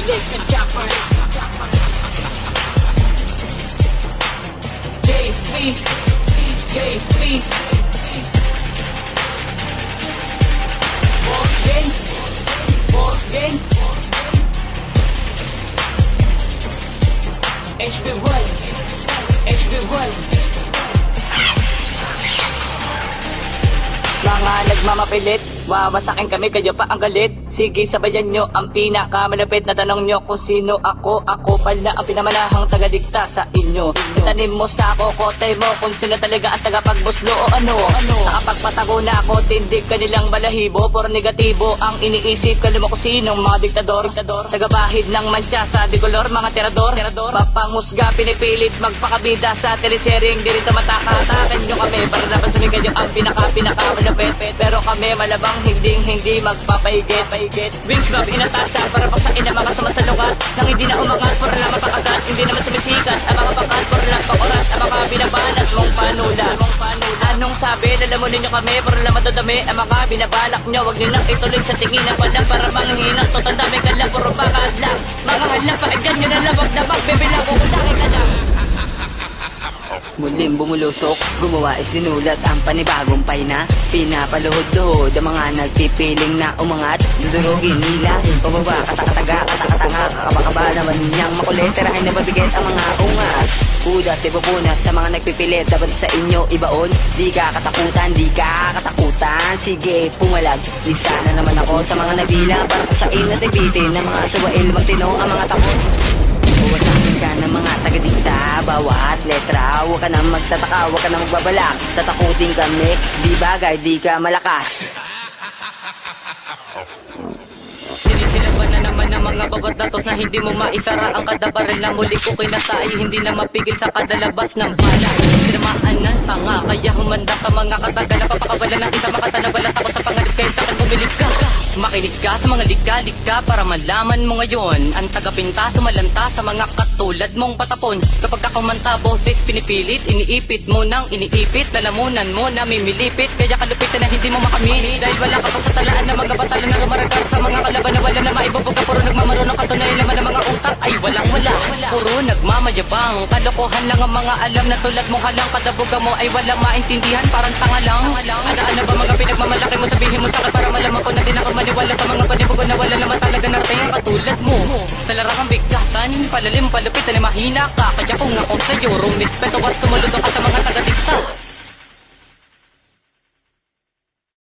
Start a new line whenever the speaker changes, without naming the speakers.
Mr. Choppers. Jay Freeze, Jay Freeze. Boss Gang, Boss Gang. HB1, HB1. Mga nagmamapilit, wawasakin kami, kayo pa ang galit. Sige, sabayan nyo ang pinakamalapit na tanong nyo kung sino ako. Ako pala ang pinamanahang tagadikta sa inyo. Itanim mo sa ako, kote mo kung sino talaga ang tagapagbuslo o ano. Nakapagpatago na ako, tindig kanilang balahibo. Puro negatibo ang iniisip, kalima ko sinong mga diktador. Tagabahid ng mancha sa dikolor, mga tirador. Papanghusga, pinipilit magpakabida sa teleserye, di rin tumataka-takan nyo kami para dapat sumigay yung ang pinaka-malapit. Pero kami malabang hindi magpapahigit. Wings Bob, inatasa para paksain ang mga sumasalungat nang hindi na umangat, for lang mapakagat, hindi naman sumisikat ang mga pangkat, for lang pakorat ang mga binabanat mong panula. Anong sabi, lalamunin nyo kami, for lang matadami ang mga binabalak nyo. Huwag nyo nang ituloy sa tingin pa lang para manghinang tutandami ka lang, puro bakad lang. Mga halang, pakinggan nyo na lang, wag na magbibilang, kukulangin ka lang.
Muling bumulusok, gumawa isinulat ang panibagong pahina. Pinapaluhod-luhod ang mga nagpipiling na umangat. Dudurugin nila, pababa, katakataga, katakatanga. Kabakaba naman niyang makulit, tirahin na babiget ang mga ungas. Udas, ipupunas sa mga nagpipilit, dapat sa inyo ibaon. Di ka katakutan, di ka katakutan. Sige, pumalag, isa na naman ako sa mga nabila. Para sa inat ibitin ng mga suwail, magtinong ang mga takot. Buwasakin ka ng mga tagadikta, bawat letra. Huwag ka na magtataka, huwag ka na magbabalak. Tatakutin kami, di bagay, di ka malakas.
Sinisilaban na naman ang mga babat datos na hindi mo maisara ang kada baril na muli ko kinasai. Hindi na mapigil sa kadalabas ng bala. Tinamaan ng tanga, kaya humanda ka mga katagal na papakabala ng isa makatalabala. Takot sa pangalip kayo sa akin bumilip ka. Makinig ka sa mga lika-lika para malaman mo ngayon ang tagapinta, sumalanta sa mga katulad mong patapon. Kapag kakumanta, boses pinipilit, iniipit mo nang iniipit, lalamunan mo na mimilipit. Kaya kalupitan na hindi mo makamit, dahil wala ka pa sa talaan na mga batala na rumaragar sa mga kalaban na wala na maibubuga. Puro nagmamarunong katunay, laman ng mga utak ay walang-wala. Puro nagmamayabang, kalokohan lang ang mga alam na tulad mong halang. Kadabuga mo ay wala maintindihan, parang tanga lang. Ano ba mga pinagmamalaki mo, sabihin mo sa'kin para malaman ko na din ako maniwala sa mga panibugo na wala naman talaga narating ang katulad mo. Sa larangang bigkasan, palalim palupit na mahina ka. Kaya kung ako sa'yo, rumispeto at sumuluto ka sa mga taga-dikta.